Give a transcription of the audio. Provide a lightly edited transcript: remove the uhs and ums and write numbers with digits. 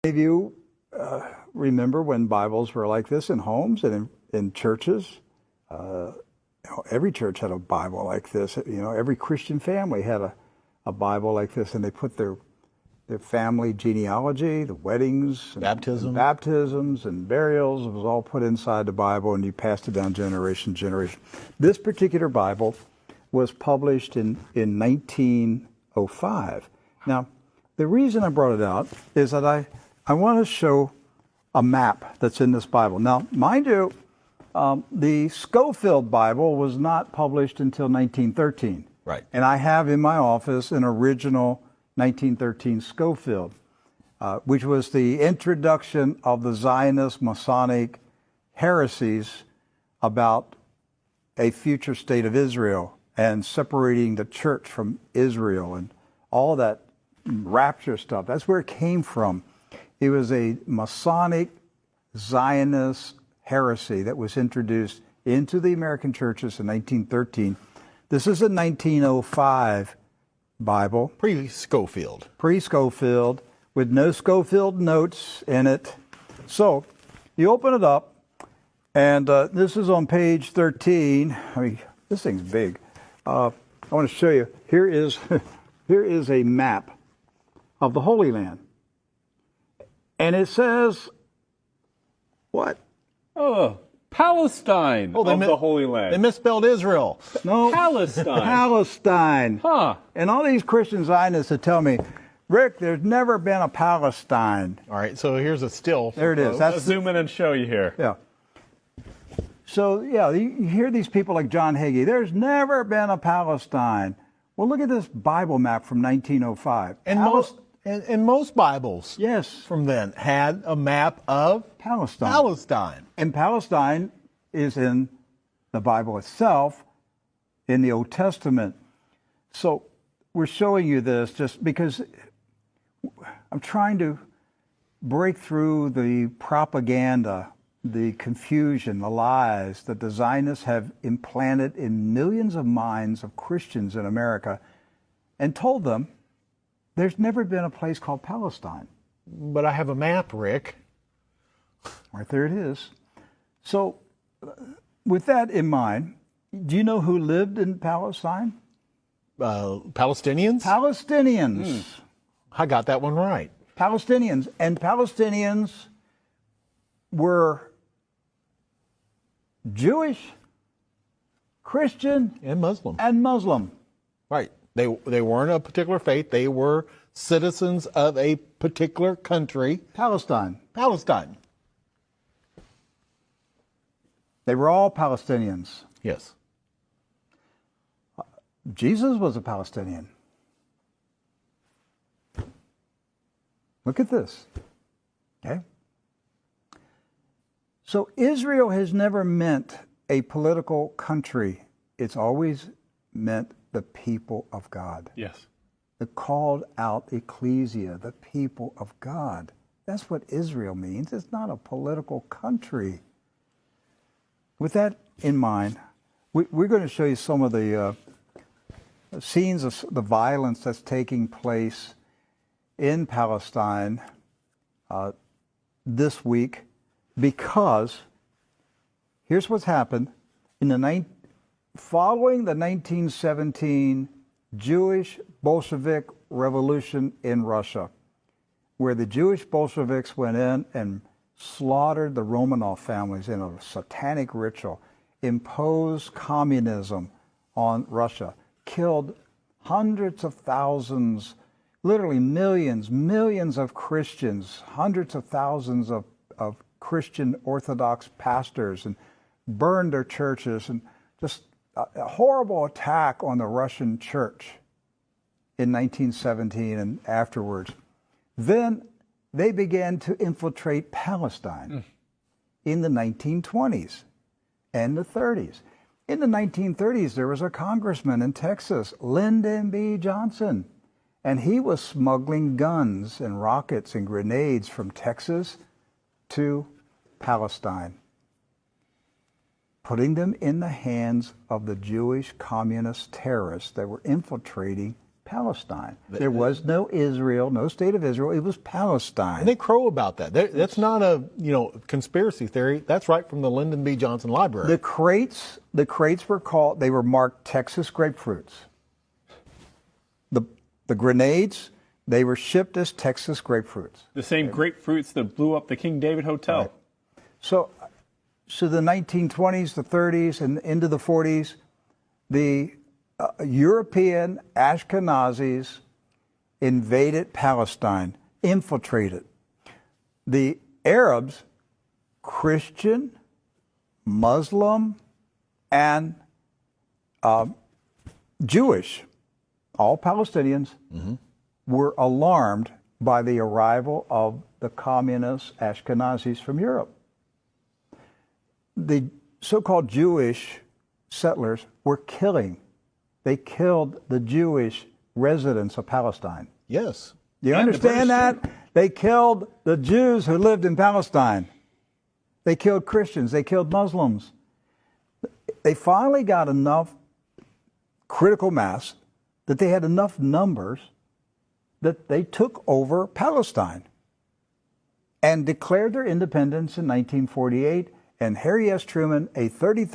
Many of you remember when Bibles were like this in homes and in churches. Every church had a Bible like this. Every Christian family had a Bible like this, and they put their family genealogy, the weddings, and baptisms and burials. It was all put inside the Bible, and you passed it down generation to generation. This particular Bible was published in 1905. Now, the reason I brought it out is that I want to show a map that's in this Bible. Now, mind you, the Scofield Bible was not published until 1913. Right. And I have in my office an original 1913 Scofield, which was the introduction of the Zionist Masonic heresies about a future state of Israel and separating the church from Israel and all that rapture stuff. That's where it came from. It was a Masonic Zionist heresy that was introduced into the American churches in 1913. This is a 1905 Bible. Pre-Scofield. Pre-Scofield, with no Scofield notes in it. So, you open it up, and this is on page 13. I mean, this thing's big. I want to show you. Here is a map of the Holy Land. And it says, what? Oh, Palestine of the Holy Land. They misspelled Israel. No. Palestine. Palestine. Huh. And all these Christian Zionists that tell me, Rick, there's never been a Palestine. All right, so here's a still. There it is. Let's zoom in and show you here. Yeah. So, yeah, you hear these people like John Hagee, there's never been a Palestine. Well, look at this Bible map from 1905. And most Bibles, yes, from then had a map of Palestine. And Palestine is in the Bible itself, in the Old Testament. So we're showing you this just because I'm trying to break through the propaganda, the confusion, the lies that the Zionists have implanted in millions of minds of Christians in America, and told them there's never been a place called Palestine. But I have a map, Rick. Right there it is. So, with that in mind, do you know who lived in Palestine? Palestinians? Palestinians. I got that one right. Palestinians. And Palestinians were Jewish, Christian, And Muslim. Right. They weren't a particular faith. They were citizens of a particular country. Palestine. They were all Palestinians. Yes. Jesus was a Palestinian. Look at this. Okay? So Israel has never meant a political country. It's always meant the people of God. Yes. The called out ecclesia, the people of God. That's what Israel means. It's not a political country. With that in mind, we're going to show you some of the scenes of the violence that's taking place in Palestine this week, because here's what's happened. Following the 1917 Jewish Bolshevik Revolution in Russia, where the Jewish Bolsheviks went in and slaughtered the Romanov families in a satanic ritual, imposed communism on Russia, killed hundreds of thousands, literally millions of Christians, hundreds of thousands of Christian Orthodox pastors, and burned their churches, and just a horrible attack on the Russian church in 1917 and afterwards. Then they began to infiltrate Palestine in the 1920s and the 30s. In the 1930s, there was a congressman in Texas, Lyndon B. Johnson, and he was smuggling guns and rockets and grenades from Texas to Palestine, putting them in the hands of the Jewish communist terrorists that were infiltrating Palestine. There was no Israel, no state of Israel. It was Palestine. And they crow about that. That's not a conspiracy theory. That's right from the Lyndon B. Johnson Library. The crates were marked Texas grapefruits. The grenades, they were shipped as Texas grapefruits. The same grapefruits that blew up the King David Hotel. Right. So the 1920s, the 30s, and into the 40s, the European Ashkenazis invaded Palestine, infiltrated. The Arabs, Christian, Muslim, and Jewish, all Palestinians, were alarmed by the arrival of the communist Ashkenazis from Europe. The so-called Jewish settlers were killing. They killed the Jewish residents of Palestine. Yes. Do you understand that? They killed the Jews who lived in Palestine. They killed Christians. They killed Muslims. They finally got enough critical mass that they had enough numbers that they took over Palestine and declared their independence in 1948. And Harry S. Truman, a 33